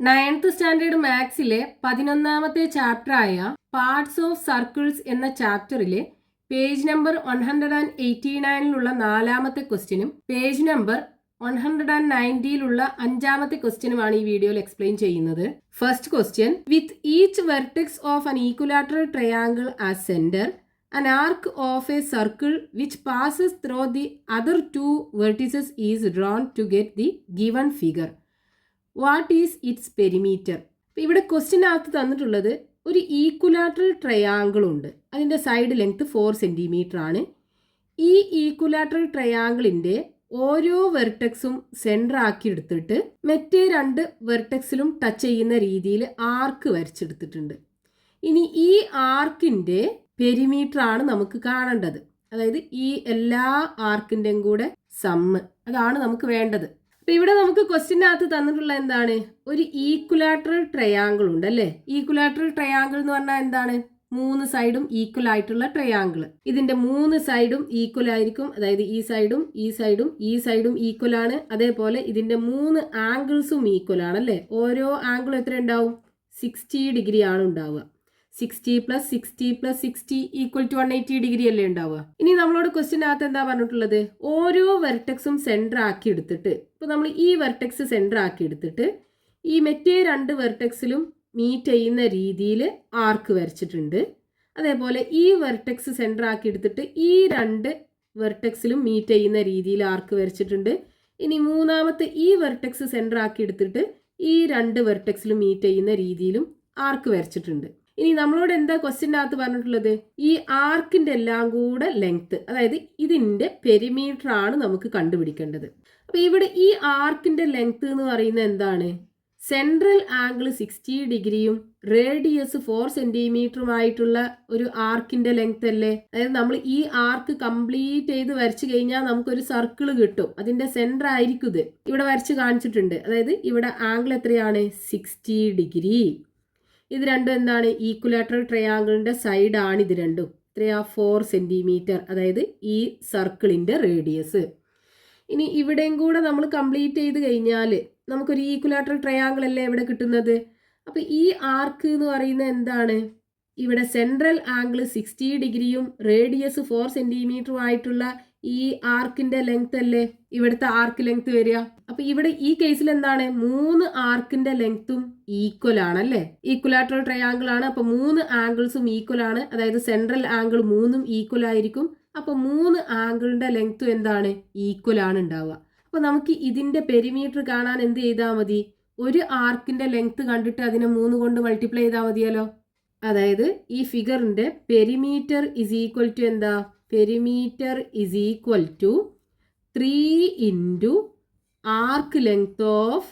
9th standard മാത്സിലെ 11ാമത്തെ ചാപ്റ്ററായ പാർട്സ് ഓഫ് സർക്കിൾസ് എന്ന ചാപ്റ്ററിലെ പേജ് നമ്പർ 189ലുള്ള 4ാമത്തെ ക്വസ്റ്റ്യനും പേജ് നമ്പർ 190ലുള്ള 5ാമത്തെ ക്വസ്റ്റ്യനുമാണ് ഈ വീഡിയോയിൽ എക്സ്പ്ലെയിൻ ചെയ്യുന്നത്. First question, with each vertex of an equilateral triangle as centre, an arc of a circle which passes through the other two vertices is drawn to get the given figure. What is it's perimeter? ഇവിടെ ക്വസ്റ്റ്യനകത്ത് തന്നിട്ടുള്ളത് ഒരു equilateral triangle ഉണ്ട്. അതിൻ്റെ side length 4 centimetre ആണ്. ഈ equilateral ട്രയാങ്കിളിൻ്റെ ഓരോ വെർട്ടെക്സും centre ആക്കി എടുത്തിട്ട് മറ്റേ 2 വെർട്ടെക്സിലും ടച്ച് ചെയ്യുന്ന രീതിയിൽ ആർക്ക് വരച്ചെടുത്തിട്ടുണ്ട്. ഇനി ഈ ആർക്കിൻ്റെ പെരിമീറ്റർ ആണ് നമുക്ക് കാണേണ്ടത്. അതായത് ഈ എല്ലാ ആർക്കിൻ്റെയും കൂടെ സമ്മ്, അതാണ് നമുക്ക് വേണ്ടത്. അപ്പം ഇവിടെ നമുക്ക് ക്വസ്റ്റ്യനകത്ത് തന്നിട്ടുള്ള എന്താണ്? ഒരു ഈക്വലാറ്ററൽ ട്രയാങ്കിൾ ഉണ്ട് അല്ലേ? ഈക്വലാറ്ററൽ ട്രയാങ്കിൾ എന്ന് പറഞ്ഞാൽ എന്താണ്? 3 സൈഡും ഈക്വൽ ആയിട്ടുള്ള ട്രയാങ്കിൾ. ഇതിന്റെ 3 സൈഡും ഈക്വൽ ആയിരിക്കും. അതായത് ഈ സൈഡും ഈ സൈഡും ഈ സൈഡും ഈക്വൽ ആണ്. അതേപോലെ ഇതിന്റെ 3 ആംഗിൾസും ഈക്വൽ ആണ് അല്ലേ? ഓരോ ആംഗിളും എത്ര ഉണ്ടാവും? 60 ഡിഗ്രി ആണ് ഉണ്ടാവുക. 60 + 60 + 60 = 180 ഡിഗ്രി അല്ലേ ഉണ്ടാവുക. ഇനി നമ്മളോട് ക്വസ്റ്റ്യനകത്ത് എന്താ പറഞ്ഞിട്ടുള്ളത്? ഓരോ വെർട്ടെക്സും സെൻറ്റർ ആക്കി എടുത്തിട്ട്, ഇപ്പോൾ നമ്മൾ ഈ വെർട്ടെക്സ് സെൻറ്റർ ആക്കി എടുത്തിട്ട് ഈ മറ്റേ 2 വെർട്ടെക്സിലും മീറ്റ് ചെയ്യുന്ന രീതിയിൽ ആർക്ക് വരച്ചിട്ടുണ്ട്. അതേപോലെ ഈ വെർട്ടെക്സ് സെൻറ്റർ ആക്കി എടുത്തിട്ട് ഈ 2 വെർട്ടെക്സിലും മീറ്റ് ചെയ്യുന്ന രീതിയിൽ ആർക്ക് വരച്ചിട്ടുണ്ട്. ഇനി മൂന്നാമത്തെ ഈ വെർട്ടെക്സ് സെൻറ്റർ ആക്കി എടുത്തിട്ട് ഈ 2 വെർട്ടെക്സിലും മീറ്റ് ചെയ്യുന്ന രീതിയിലും ആർക്ക് വരച്ചിട്ടുണ്ട്. ഇനി നമ്മളോട് എന്താ ക്വസ്റ്റ്യനകത്ത് പറഞ്ഞിട്ടുള്ളത്? ഈ ആർക്കിന്റെ എല്ലാം കൂടെ ലെങ്ത്, അതായത് ഇതിന്റെ പെരിമീറ്റർ ആണ് നമുക്ക് കണ്ടുപിടിക്കേണ്ടത്. അപ്പൊ ഇവിടെ ഈ ആർക്കിന്റെ ലെങ്ത് എന്ന് പറയുന്നത് എന്താണ്? സെൻട്രൽ ആംഗിൾ 60 ഡിഗ്രിയും റേഡിയസ് 4 സെന്റിമീറ്ററുമായിട്ടുള്ള ഒരു ആർക്കിന്റെ ലെങ്ത് അല്ലേ? അതായത് നമ്മൾ ഈ ആർക്ക് കംപ്ലീറ്റ് ചെയ്ത് വരച്ചു കഴിഞ്ഞാൽ നമുക്കൊരു സർക്കിൾ കിട്ടും. അതിന്റെ സെന്റർ ആയിരിക്കും ഇത്. ഇവിടെ വരച്ച് കാണിച്ചിട്ടുണ്ട്. അതായത് ഇവിടെ ആംഗിൾ എത്രയാണ്? 60 ഡിഗ്രി. ഇത് രണ്ടും എന്താണ്? ഈക്വലാറ്ററൽ ട്രയാങ്കിളിന്റെ സൈഡാണ് ഇത് രണ്ടും. എത്രയാ? 4 സെന്റിമീറ്റർ. അതായത് ഈ സർക്കിളിന്റെ റേഡിയസ്. ഇനി ഇവിടെയും കൂടെ നമ്മൾ കംപ്ലീറ്റ് ചെയ്ത് കഴിഞ്ഞാൽ നമുക്കൊരു ഈക്വലാറ്ററൽ ട്രയാങ്കിൾ അല്ലേ ഇവിടെ കിട്ടുന്നത്. അപ്പോൾ ഈ ആർക്ക് എന്ന് പറയുന്നത് എന്താണ്? ഇവിടെ സെൻട്രൽ ആംഗിൾ 60 ഡിഗ്രിയും റേഡിയസ് 4 സെന്റിമീറ്ററും ആയിട്ടുള്ള ഈ ആർക്കിന്റെ ലെങ്ത് അല്ലേ ഇവിടുത്തെ ആർക്ക് ലെങ്ത് വരിക. അപ്പൊ ഇവിടെ ഈ കേസിൽ എന്താണ്? 3 ആർക്കിന്റെ ലെങ്ത്തും ഈക്വൽ ആണ് അല്ലേ? ഈക്വലാറ്ററൽ ട്രയാങ്കിൾ ആണ്. അപ്പൊ 3 ആംഗിൾസും ഈക്വൽ ആണ്. അതായത് സെൻട്രൽ ആംഗിൾ 3ഉം ഈക്വൽ ആയിരിക്കും. അപ്പൊ 3 ആംഗിളിന്റെ ലെങ്ത്തും എന്താണ്? ഈക്വൽ ആണ് ഉണ്ടാവുക. അപ്പൊ നമുക്ക് ഇതിന്റെ പെരിമീറ്റർ കാണാൻ എന്ത് ചെയ്താൽ മതി? ഒരു ആർക്കിന്റെ ലെങ്ത് കണ്ടിട്ട് അതിനെ 3 കൊണ്ട് മൾട്ടിപ്ലൈ ചെയ്താൽ മതിയല്ലോ. അതായത് ഈ ഫിഗറിന്റെ പെരിമീറ്റർ ഇസ് ഈക്വൽ ടു എന്താ? Perimeter is equal to 3 into arc length of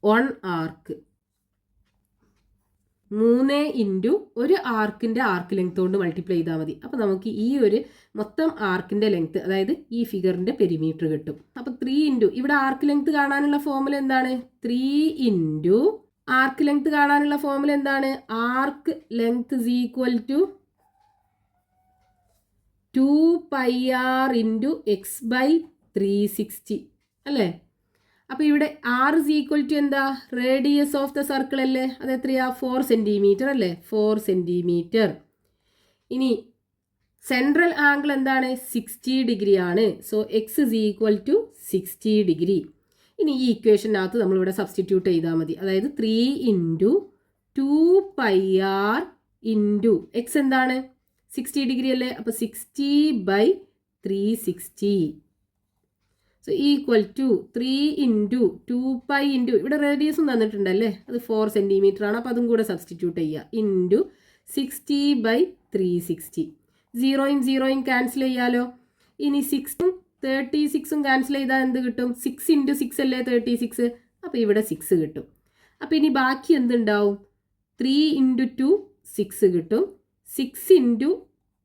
1 arc. 3 into ഒരു ആർക്കിന്റെ ആർക്ക് ലെങ്ത് കൊണ്ട് മൾട്ടിപ്ലൈ ചെയ്താൽ മതി. അപ്പം നമുക്ക് ഈ ഒരു മൊത്തം ആർക്കിന്റെ ലെങ്ത്, അതായത് ഈ ഫിഗറിന്റെ പെരിമീറ്റർ കിട്ടും. അപ്പം 3 ഇൻറ്റു ഇവിടെ ആർക്ക് ലെങ്ത് കാണാനുള്ള ഫോർമുല എന്താണ്? 3 ഇൻറ്റു ആർക്ക് ലെങ്ത് കാണാനുള്ള ഫോർമുല എന്താണ്? Arc length is equal to 2πr into x/360 അല്ലേ? അപ്പോൾ ഇവിടെ r ഇസ് ഈക്വൽ ടു എന്താ? റേഡിയസ് ഓഫ് ദ സർക്കിൾ അല്ലേ? അത് എത്രയാ? 4 സെന്റിമീറ്റർ അല്ലേ? 4 സെന്റിമീറ്റർ. ഇനി സെൻട്രൽ ആംഗിൾ എന്താണ്? 60 ഡിഗ്രി ആണ്. So x is equal to 60 degree. ഇനി ഈ ഇക്വേഷനകത്ത് നമ്മളിവിടെ സബ്സ്റ്റിറ്റ്യൂട്ട് ചെയ്താൽ മതി. അതായത് 3 ഇൻറ്റു 2πr ഇൻറ്റു എക്സ് എന്താണ്? 60 ഡിഗ്രി അല്ലേ? അപ്പോൾ 60/360. So equal to 3 into 2π into ഇവിടെ റേഡിയസും തന്നിട്ടുണ്ടല്ലേ, അത് 4 സെൻറ്റിമീറ്റർ ആണ്. അപ്പോൾ അതും കൂടെ സബ്സ്റ്റിറ്റ്യൂട്ട് ചെയ്യുക. ഇൻറ്റു 60/360. 0യും 0യും ക്യാൻസൽ ചെയ്യാലോ. ഇനി 6ഉം 36ഉം ക്യാൻസൽ ചെയ്താൽ എന്ത് കിട്ടും? 6 ഇൻറ്റു 6 അല്ലേ 36. അപ്പോൾ ഇവിടെ 6 കിട്ടും. അപ്പോൾ ഇനി ബാക്കി എന്തുണ്ടാവും? 3 ഇൻറ്റു 2 6 കിട്ടും. 6 ഇൻറ്റു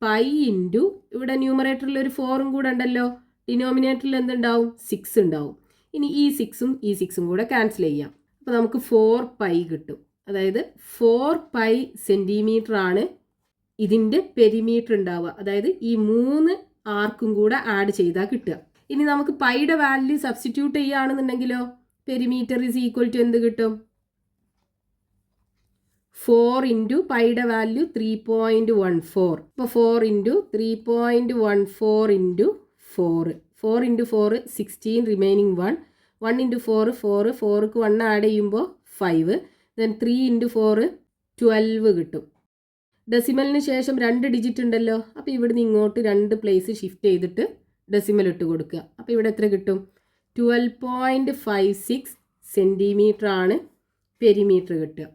പൈ ഇൻറ്റു ഇവിടെ ന്യൂമറേറ്ററിൽ ഒരു 4ഉം കൂടെ ഉണ്ടല്ലോ, ഡിനോമിനേറ്ററിൽ എന്തുണ്ടാവും? 6 ഉണ്ടാവും. ഇനി ഈ 6ഉം ഈ 6ഉം കൂടെ ക്യാൻസൽ ചെയ്യാം. അപ്പോൾ നമുക്ക് 4π കിട്ടും. അതായത് 4π സെൻറ്റിമീറ്റർ ആണ് ഇതിൻ്റെ പെരിമീറ്റർ ഉണ്ടാവുക. അതായത് ഈ 3 ആർക്കും കൂടെ ആഡ് ചെയ്താൽ കിട്ടുക. ഇനി നമുക്ക് പൈയുടെ വാല്യൂ സബ്സ്റ്റിറ്റ്യൂട്ട് ചെയ്യുകയാണെന്നുണ്ടെങ്കിലോ പെരിമീറ്റർ ഈസ് ഈക്വൽ ടു എന്ത് കിട്ടും? 4 ഇൻറ്റു പൈയുടെ വാല്യൂ 3.14. അപ്പോൾ 4 into 3.14 into 4. 4 into 4 16, remaining 1. 1 into 4 4, 4ക്ക് 1 ആഡ് ചെയ്യുമ്പോൾ 5. ദെൻ 3 ഇൻറ്റു 4 12 കിട്ടും. ഡെസിമലിന് ശേഷം 2 ഡിജിറ്റ് ഉണ്ടല്ലോ. അപ്പോൾ ഇവിടുന്ന് ഇങ്ങോട്ട് 2 പ്ലേസ് ഷിഫ്റ്റ് ചെയ്തിട്ട് ഡെസിമൽ ഇട്ട് കൊടുക്കുക. അപ്പോൾ ഇവിടെ എത്ര കിട്ടും? 12.56 സെൻറ്റിമീറ്റർ ആണ് പെരിമീറ്റർ കിട്ടുക.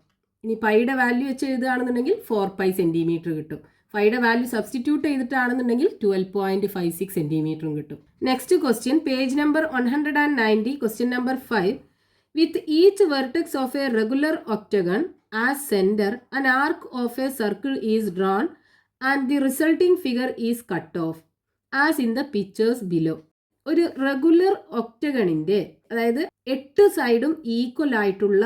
ഇനി പൈയുടെ വാല്യൂ വെച്ച് എഴുതുകയാണെന്നുണ്ടെങ്കിൽ 4 പൈ സെൻറ്റിമീറ്റർ കിട്ടും. പൈയുടെ വാല്യൂ സബ്സ്റ്റിറ്റ്യൂട്ട് ചെയ്തിട്ടാണെന്നുണ്ടെങ്കിൽ 12.56 സെൻറ്റിമീറ്ററും കിട്ടും. Next question, page number 190, question number 5. With each vertex of A regular octagon as centre an arc of A circle is drawn and the resulting figure is cut off as in the pictures below. ഒരു regular ഒക്ടഗണിൻ്റെ, അതായത് 8 സൈഡും equal ആയിട്ടുള്ള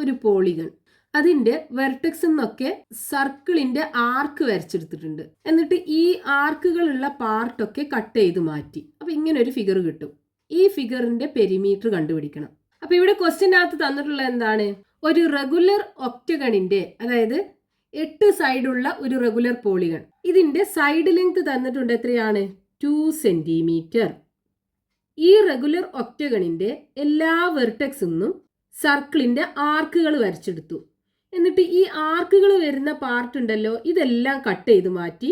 ഒരു polygon, അതിൻ്റെ vertex എന്നൊക്കെ സർക്കിളിൻ്റെ ആർക്ക് വരച്ചെടുത്തിട്ടുണ്ട്. എന്നിട്ട് ഈ ആർക്കുകളുള്ള പാർട്ടൊക്കെ കട്ട് ചെയ്ത് മാറ്റി. അപ്പോൾ ഇങ്ങനെ ഒരു ഫിഗർ കിട്ടും. ഈ ഫിഗറിൻ്റെ പെരിമീറ്റർ കണ്ടുപിടിക്കണം. അപ്പോൾ ഇവിടെ ക്വസ്റ്റ്യനകത്ത് തന്നിട്ടുള്ള എന്താണ്? ഒരു റെഗുലർ ഒക്ടഗണിൻ്റെ, അതായത് 8 സൈഡുള്ള ഒരു റെഗുലർ പോളിഗൺ, ഇതിൻ്റെ സൈഡ് ലെങ്ത് തന്നിട്ടുണ്ട്. എത്രയാണ്? 2 സെൻറ്റിമീറ്റർ. ഈ റെഗുലർ ഒക്ടഗണിൻ്റെ എല്ലാ വെർട്ടെക്സിന്നും സർക്കിളിൻ്റെ ആർക്കുകൾ വരച്ചെടുത്തു. എന്നിട്ട് ഈ ആർക്കുകൾ വരുന്ന പാർട്ട് ഉണ്ടല്ലോ, ഇതെല്ലാം കട്ട് ചെയ്ത് മാറ്റി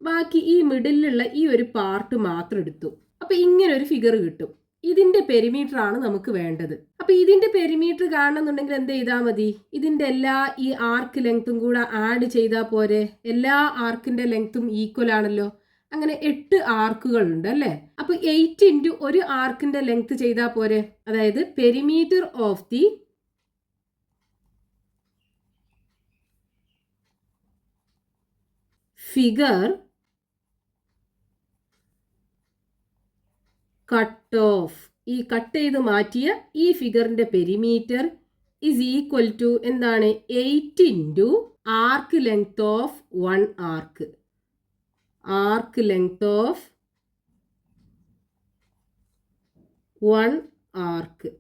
ബാക്കി ഈ മിഡിലുള്ള ഈ ഒരു പാർട്ട് മാത്രം എടുത്തു. അപ്പോൾ ഇങ്ങനെ ഒരു ഫിഗർ കിട്ടും. ഇതിൻ്റെ പെരിമീറ്റർ ആണ് നമുക്ക് വേണ്ടത്. അപ്പോൾ ഇതിൻ്റെ പെരിമീറ്റർ കാണണമെന്നുണ്ടെങ്കിൽ എന്ത് ചെയ്താൽ മതി? ഇതിൻ്റെ എല്ലാ ഈ ആർക്ക് ലെങ്ത്തും കൂടെ ആഡ് ചെയ്താൽ പോരെ? എല്ലാ ആർക്കിൻ്റെ ലെങ്ത്തും ഈക്വൽ ആണല്ലോ. അങ്ങനെ 8 ആർക്കുകൾ ഉണ്ട് അല്ലേ? അപ്പോൾ 8 ഇൻറ്റു ഒരു ആർക്കിൻ്റെ ലെങ്ത് ചെയ്താൽ പോരെ? അതായത് perimeter of the figure cut off, ഈ കട്ട് ചെയ്ത് മാറ്റിയ ഈ ഫിഗറിന്റെ പെരിമീറ്റർ ഇസ് ഈക്വൽ ടു എന്താണ്? 8 into arc length of 1 arc. Arc length of 1 arc,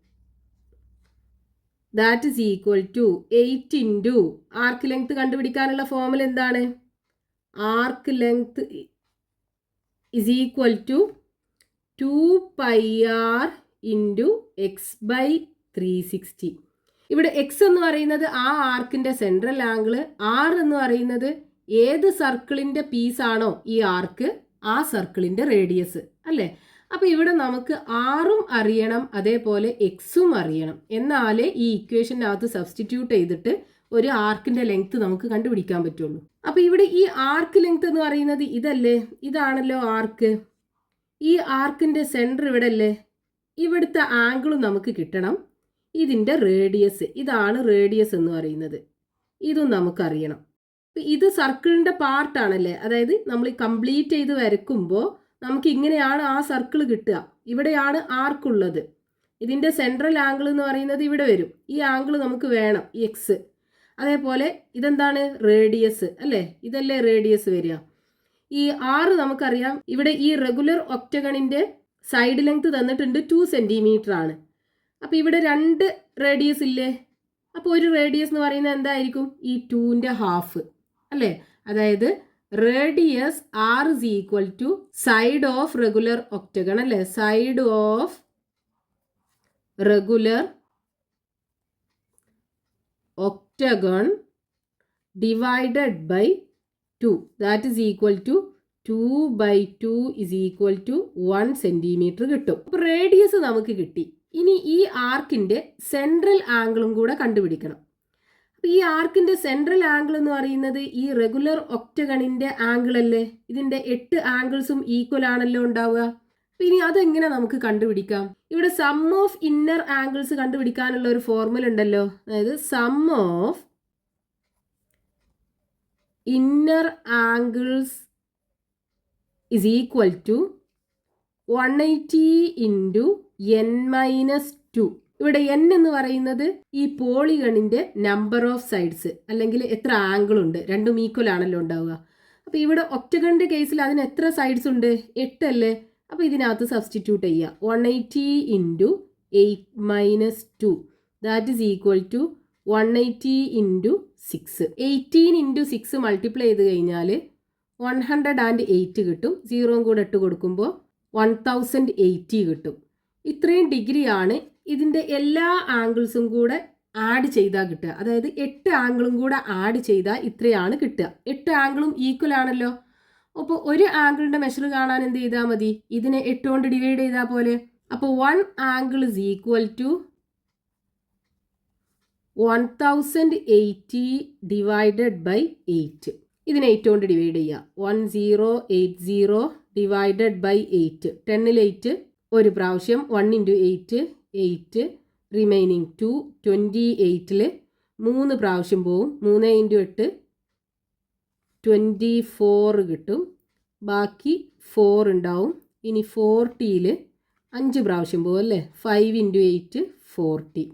that is equal to 8 into arc length കണ്ടുപിടിക്കാനുള്ള ഫോർമുല എന്താണ്? Arc length is equal to 2 pi R into X by 360. ഇവിടെ X എന്ന് പറയുന്നത് ആ ആർക്കിൻ്റെ central angle, R എന്ന് പറയുന്നത് ഏത് സർക്കിളിൻ്റെ പീസാണോ ഈ ആർക്ക്, ആ സർക്കിളിൻ്റെ റേഡിയസ് അല്ലേ? അപ്പോൾ ഇവിടെ നമുക്ക് ആറും അറിയണം, അതേപോലെ എക്സും അറിയണം. എന്നാലേ ഈ ഇക്വേഷനകത്ത് സബ്സ്റ്റിറ്റ്യൂട്ട് ചെയ്തിട്ട് ഒരു ആർക്കിൻ്റെ ലെങ്ത് നമുക്ക് കണ്ടുപിടിക്കാൻ പറ്റുള്ളൂ. അപ്പോൾ ഇവിടെ ഈ ആർക്ക് ലെങ്ത് എന്ന് പറയുന്നത് ഇതല്ലേ? ഇതാണല്ലോ ആർക്ക്. ഈ ആർക്കിൻ്റെ സെൻറ്റർ ഇവിടെ അല്ലേ? ഇവിടുത്തെ ആംഗിളും നമുക്ക് കിട്ടണം. ഇതിൻ്റെ റേഡിയസ്, ഇതാണ് റേഡിയസ് എന്ന് പറയുന്നത്. ഇതും നമുക്കറിയണം. ഇത് സർക്കിളിൻ്റെ പാർട്ടാണല്ലേ? അതായത് നമ്മൾ കംപ്ലീറ്റ് ചെയ്ത് വരയ്ക്കുമ്പോൾ നമുക്ക് ഇങ്ങനെയാണ് ആ സർക്കിൾ കിട്ടുക. ഇവിടെയാണ് ആർക്കുള്ളത്. ഇതിൻ്റെ സെൻട്രൽ ആംഗിൾ എന്ന് പറയുന്നത് ഇവിടെ വരും. ഈ ആംഗിൾ നമുക്ക് വേണം, ഈ എക്സ്. അതേപോലെ ഇതെന്താണ്? റേഡിയസ് അല്ലേ? ഇതല്ലേ റേഡിയസ് വരിക. ഈ ആറ് നമുക്കറിയാം. ഇവിടെ ഈ റെഗുലർ ഒക്ടഗണിൻ്റെ സൈഡ് ലെങ്ത് തന്നിട്ടുണ്ട് 2 സെൻറ്റിമീറ്റർ ആണ്. അപ്പോൾ ഇവിടെ 2 റേഡിയസ് ഇല്ലേ? അപ്പോൾ ഒരു റേഡിയസ് എന്ന് പറയുന്നത് എന്തായിരിക്കും? ഈ 2ൻ്റെ ഹാഫ് അല്ലേ? അതായത് radius R is equal to side of regular octagon അല്ലേ? Side of regular octagon divided by 2, that is equal to 2 by 2 is equal to 1 centimetre കിട്ടും. അപ്പോൾ റേഡിയസ് നമുക്ക് കിട്ടി. ഇനി ഈ ആർക്കിൻ്റെ സെൻട്രൽ ആംഗിളും കൂടെ കണ്ടുപിടിക്കണം. അപ്പോൾ ഈ ആർക്കിൻ്റെ സെൻട്രൽ ആംഗിൾ എന്ന് പറയുന്നത് ഈ റെഗുലർ ഒക്ടഗണിൻ്റെ ആംഗിൾ അല്ലേ? ഇതിൻ്റെ 8 ആംഗിൾസും ഈക്വൽ ആണല്ലോ ഉണ്ടാവുക. ഇനി അതെങ്ങനെ നമുക്ക് കണ്ടുപിടിക്കാം? ഇവിടെ സം ഓഫ് ഇന്നർ ആംഗിൾസ് കണ്ടുപിടിക്കാനുള്ള ഒരു ഫോർമുല ഉണ്ടല്ലോ. അതായത് sum of inner angles is equal to 180 into n-2. ഇവിടെ n എന്ന് പറയുന്നത് ഈ പോളിഗണിൻ്റെ നമ്പർ ഓഫ് സൈഡ്സ്, അല്ലെങ്കിൽ എത്ര ആംഗിൾ ഉണ്ട്, രണ്ടും ഈക്വൽ ആണല്ലോ ഉണ്ടാവുക. അപ്പോൾ ഇവിടെ ഒക്ടഗണിൻ്റെ കേസിൽ അതിന് എത്ര സൈഡ്സ് ഉണ്ട്? 8 അല്ലേ? അപ്പോൾ ഇതിനകത്ത് സബ്സ്റ്റിറ്റ്യൂട്ട് ചെയ്യുക. 180 into 8 minus 2 that is equal to 180 into 6. 18 into 6 multiply ചെയ്ത് കഴിഞ്ഞാൽ 108 കിട്ടും. 0 കൂടെ ഇട്ട് കൊടുക്കുമ്പോൾ 1080 കിട്ടും. ഇത്രയും ഡിഗ്രിയാണ് ഇതിൻ്റെ എല്ലാ ആംഗിൾസും കൂടെ ആഡ് ചെയ്താൽ കിട്ടുക. അതായത് 8 ആംഗിളും കൂടെ ആഡ് ചെയ്താൽ ഇത്രയാണ് കിട്ടുക. 8 ആംഗിളും ഈക്വൽ ആണല്ലോ. അപ്പോൾ ഒരു ആംഗിളിൻ്റെ മെഷർ കാണാൻ എന്ത് ചെയ്താൽ മതി? ഇതിനെ 8 കൊണ്ട് ഡിവൈഡ് ചെയ്താൽ പോലെ. അപ്പോൾ 1 angle is equal to 1080 divided by 8. ഇതിനെ 8 കൊണ്ട് ഡിവൈഡ് ചെയ്യുക. 1080 ഡിവൈഡഡ് ബൈ 8. 10ൽ 8 ഒരു പ്രാവശ്യം. 1 ഇൻറ്റു 8 8 റിമൈനിങ് 2. 28ൽ 3 പ്രാവശ്യം പോവും. 3 ഇൻറ്റു 8 24 കിട്ടും. ബാക്കി 4 ഉണ്ടാവും. ഇനി 40ൽ 5 പ്രാവശ്യം പോവും അല്ലേ. 5 ഇൻറ്റു 8 40.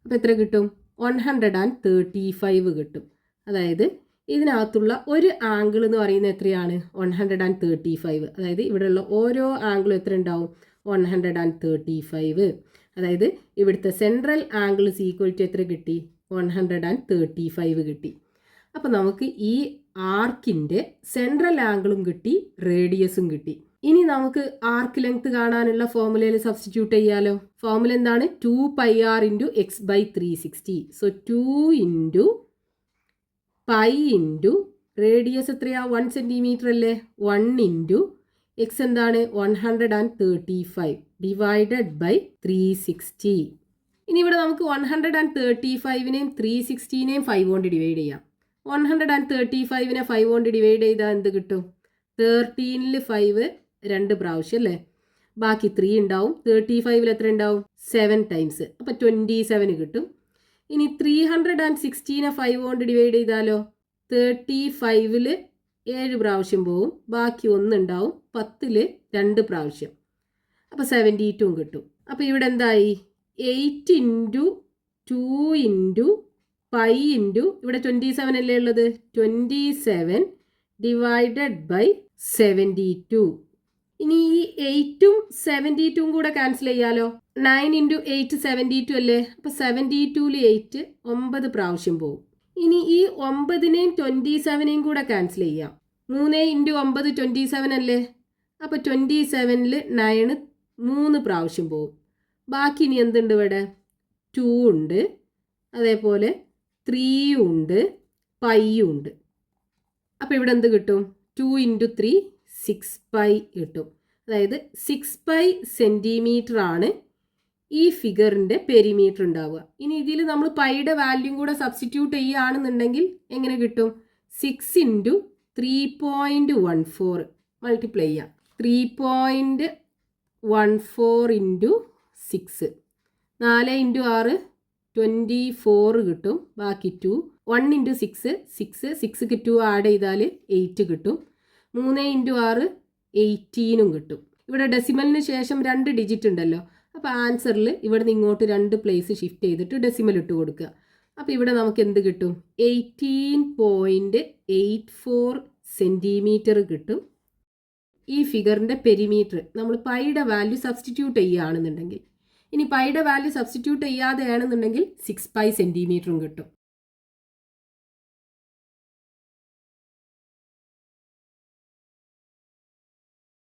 അപ്പോൾ എത്ര കിട്ടും? 135 കിട്ടും. അതായത് ഇതിനകത്തുള്ള ഒരു ആംഗിൾ എന്ന് പറയുന്നത് എത്രയാണ്? 135. അതായത് ഇവിടെയുള്ള ഓരോ ആംഗിളും എത്ര ഉണ്ടാവും? 135. അതായത് ഇവിടുത്തെ central angle is equal to എത്ര കിട്ടി? 135 കിട്ടി. അപ്പോൾ നമുക്ക് ഈ ആർക്കിൻ്റെ സെൻട്രൽ ആംഗിളും കിട്ടി, റേഡിയസും കിട്ടി. ഇനി നമുക്ക് ആർക്ക് ലെങ്ത് കാണാനുള്ള ഫോർമുലയിൽ സബ്സ്റ്റിറ്റ്യൂട്ട് ചെയ്യാലോ. ഫോർമുല എന്താണ്? 2πr into X by 360. So 2 into pi into radius എത്രയാ? 1 സെൻറ്റിമീറ്റർ അല്ലേ. 1 ഇൻറ്റു എക്സ് എന്താണ്? 135 ഡിവൈഡഡ് ബൈ 360. ഇനി ഇവിടെ നമുക്ക് 135നെയും 360നെയും 5 കൊണ്ട് ഡിവൈഡ് ചെയ്യാം. 135നെ 5 കൊണ്ട് ഡിവൈഡ് ചെയ്താൽ എന്ത് കിട്ടും? 13ൽ 5 2 പ്രാവശ്യം അല്ലേ. ബാക്കി 3 ഉണ്ടാവും. 35ൽ എത്ര ഉണ്ടാവും? 7 ടൈംസ്. അപ്പോൾ 27 കിട്ടും. ഇനി 316നെ 5 കൊണ്ട് ഡിവൈഡ് ചെയ്താലോ? 35ൽ 7 പ്രാവശ്യം പോവും. ബാക്കി 1 ഉണ്ടാവും. 10ൽ 2 പ്രാവശ്യം. അപ്പോൾ 72 കിട്ടും. അപ്പോൾ ഇവിടെ എന്തായി? 8 ഇൻറ്റു 2 ഇൻറ്റു പൈ ഇൻറ്റു ഇവിടെ 27 അല്ലേ ഉള്ളത്. 27 ഡിവൈഡഡ് ബൈ 72. ഇനി ഈ 8ഉം 72ഉം കൂടെ ക്യാൻസൽ ചെയ്യാലോ. 9 ഇൻറ്റു 8 72 അല്ലേ. അപ്പോൾ 72ൽ 8 9 പ്രാവശ്യം പോവും. ഇനി ഈ 9നെയും 27നെയും കൂടെ ക്യാൻസൽ ചെയ്യാം. 3 ഇൻറ്റു 9 27 അല്ലേ. അപ്പോൾ 27ൽ 9 3 പ്രാവശ്യം പോവും. ബാക്കി ഇനി എന്തുണ്ട് ഇവിടെ? 2 ഉണ്ട്, അതേപോലെ 3 ഉണ്ട്, പൈയും ഉണ്ട്. അപ്പോൾ ഇവിടെ എന്ത് കിട്ടും? 2 ഇൻറ്റു 3 6 പൈ കിട്ടും. അതായത് 6 പൈ സെൻറ്റിമീറ്റർ ആണ് ഈ ഫിഗറിൻ്റെ പെരിമീറ്റർ ഉണ്ടാവുക. ഇനി ഇതിൽ നമ്മൾ പൈയുടെ വാല്യൂം കൂടെ സബ്സ്റ്റിറ്റ്യൂട്ട് ചെയ്യുകയാണെന്നുണ്ടെങ്കിൽ എങ്ങനെ കിട്ടും? 6 ഇൻറ്റു 3.14 മൾട്ടിപ്ലൈ ചെയ്യാം. 3.14 ഇൻറ്റു 6 4 ഇൻറ്റു 6 24 കിട്ടും. ബാക്കി 2. 1 ഇൻറ്റു 6 6ക്ക് 2 ആഡ് ചെയ്താൽ 8 കിട്ടും. 3 ഇൻറ്റു 6 18 കിട്ടും. ഇവിടെ ഡെസിമലിന് ശേഷം 2 ഡിജിറ്റ് ഉണ്ടല്ലോ. അപ്പോൾ ആൻസറിൽ ഇവിടെ നിന്ന് ഇങ്ങോട്ട് 2 പ്ലേസ് ഷിഫ്റ്റ് ചെയ്തിട്ട് ഡെസിമൽ ഇട്ട് കൊടുക്കുക. അപ്പോൾ ഇവിടെ നമുക്ക് എന്ത് കിട്ടും? 18.84 സെൻറ്റിമീറ്റർ കിട്ടും. ഈ ഫിഗറിൻ്റെ പെരിമീറ്റർ നമ്മൾ പൈയുടെ വാല്യൂ സബ്സ്റ്റിറ്റ്യൂട്ട് ചെയ്യുകയാണെന്നുണ്ടെങ്കിൽ. ഇനി പൈയുടെ വാല്യൂ സബ്സ്റ്റിറ്റ്യൂട്ട് ചെയ്യാതെയാണെന്നുണ്ടെങ്കിൽ 6 പൈ സെൻറ്റിമീറ്ററും കിട്ടും.